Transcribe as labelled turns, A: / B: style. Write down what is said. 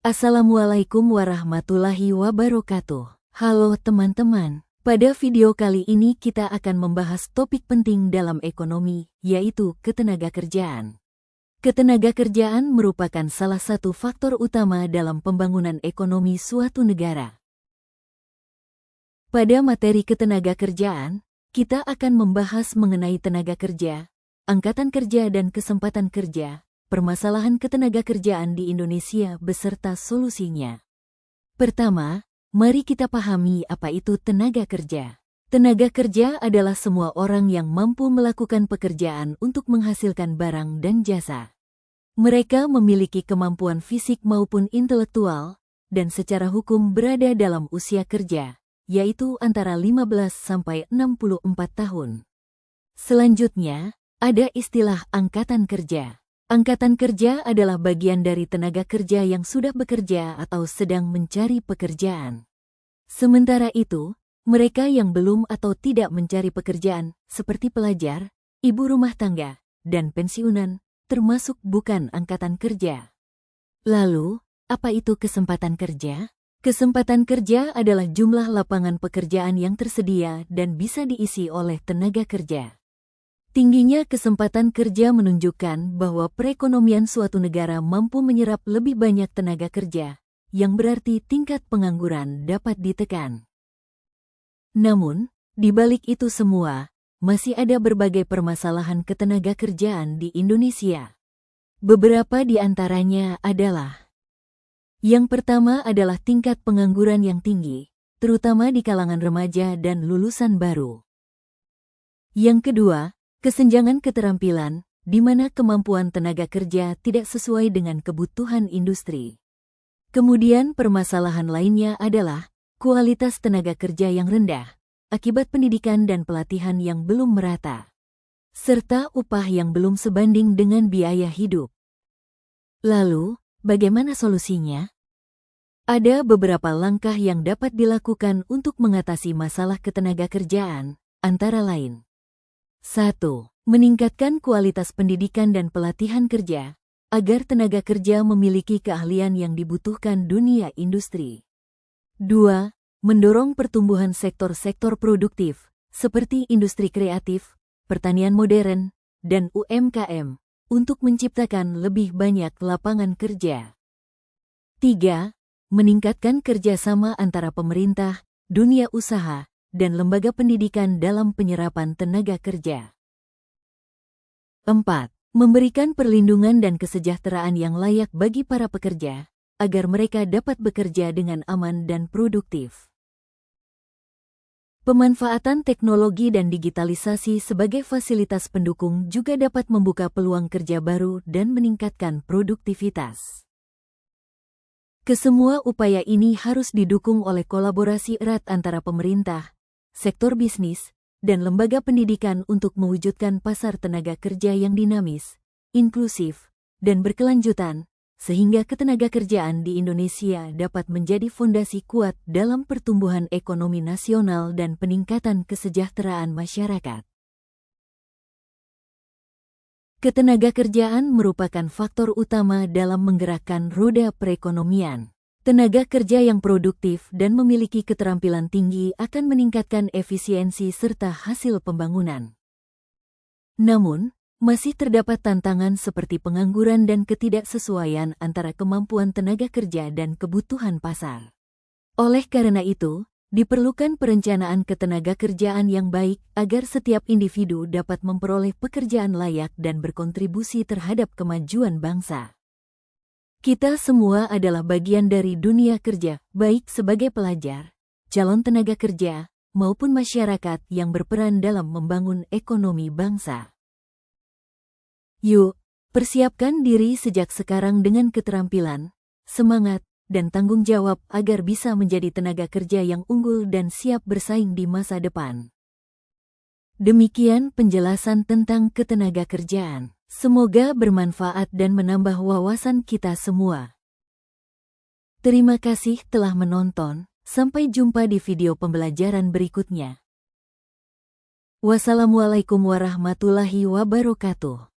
A: Assalamualaikum warahmatullahi wabarakatuh. Halo teman-teman, pada video kali ini kita akan membahas topik penting dalam ekonomi, yaitu ketenagakerjaan. Ketenagakerjaan merupakan salah satu faktor utama dalam pembangunan ekonomi suatu negara. Pada materi ketenagakerjaan, kita akan membahas mengenai tenaga kerja, angkatan kerja dan kesempatan kerja, permasalahan ketenagakerjaan di Indonesia beserta solusinya. Pertama, mari kita pahami apa itu tenaga kerja. Tenaga kerja adalah semua orang yang mampu melakukan pekerjaan untuk menghasilkan barang dan jasa. Mereka memiliki kemampuan fisik maupun intelektual, dan secara hukum berada dalam usia kerja, yaitu antara 15 sampai 64 tahun. Selanjutnya, ada istilah angkatan kerja. Angkatan kerja adalah bagian dari tenaga kerja yang sudah bekerja atau sedang mencari pekerjaan. Sementara itu, mereka yang belum atau tidak mencari pekerjaan, seperti pelajar, ibu rumah tangga, dan pensiunan, termasuk bukan angkatan kerja. Lalu, apa itu kesempatan kerja? Kesempatan kerja adalah jumlah lapangan pekerjaan yang tersedia dan bisa diisi oleh tenaga kerja. Tingginya kesempatan kerja menunjukkan bahwa perekonomian suatu negara mampu menyerap lebih banyak tenaga kerja, yang berarti tingkat pengangguran dapat ditekan. Namun, di balik itu semua, masih ada berbagai permasalahan ketenaga kerjaan di Indonesia. Beberapa di antaranya adalah: yang pertama adalah tingkat pengangguran yang tinggi, terutama di kalangan remaja dan lulusan baru. Yang kedua, kesenjangan keterampilan, di mana kemampuan tenaga kerja tidak sesuai dengan kebutuhan industri. Kemudian permasalahan lainnya adalah kualitas tenaga kerja yang rendah, akibat pendidikan dan pelatihan yang belum merata, serta upah yang belum sebanding dengan biaya hidup. Lalu, bagaimana solusinya? Ada beberapa langkah yang dapat dilakukan untuk mengatasi masalah ketenaga kerjaan, antara lain: 1. Meningkatkan kualitas pendidikan dan pelatihan kerja, agar tenaga kerja memiliki keahlian yang dibutuhkan dunia industri. 2. Mendorong pertumbuhan sektor-sektor produktif, seperti industri kreatif, pertanian modern, dan UMKM, untuk menciptakan lebih banyak lapangan kerja. 3. Meningkatkan kerjasama antara pemerintah, dunia usaha, dan lembaga pendidikan dalam penyerapan tenaga kerja. 4. Memberikan perlindungan dan kesejahteraan yang layak bagi para pekerja, agar mereka dapat bekerja dengan aman dan produktif. Pemanfaatan teknologi dan digitalisasi sebagai fasilitas pendukung juga dapat membuka peluang kerja baru dan meningkatkan produktivitas. Kesemua upaya ini harus didukung oleh kolaborasi erat antara pemerintah, sektor bisnis, dan lembaga pendidikan untuk mewujudkan pasar tenaga kerja yang dinamis, inklusif, dan berkelanjutan, sehingga ketenagakerjaan di Indonesia dapat menjadi fondasi kuat dalam pertumbuhan ekonomi nasional dan peningkatan kesejahteraan masyarakat. Ketenagakerjaan merupakan faktor utama dalam menggerakkan roda perekonomian. Tenaga kerja yang produktif dan memiliki keterampilan tinggi akan meningkatkan efisiensi serta hasil pembangunan. Namun, masih terdapat tantangan seperti pengangguran dan ketidaksesuaian antara kemampuan tenaga kerja dan kebutuhan pasar. Oleh karena itu, diperlukan perencanaan ketenagakerjaan yang baik agar setiap individu dapat memperoleh pekerjaan layak dan berkontribusi terhadap kemajuan bangsa. Kita semua adalah bagian dari dunia kerja, baik sebagai pelajar, calon tenaga kerja, maupun masyarakat yang berperan dalam membangun ekonomi bangsa. Yuk, persiapkan diri sejak sekarang dengan keterampilan, semangat, dan tanggung jawab agar bisa menjadi tenaga kerja yang unggul dan siap bersaing di masa depan. Demikian penjelasan tentang ketenagakerjaan. Semoga bermanfaat dan menambah wawasan kita semua. Terima kasih telah menonton, sampai jumpa di video pembelajaran berikutnya. Wassalamualaikum warahmatullahi wabarakatuh.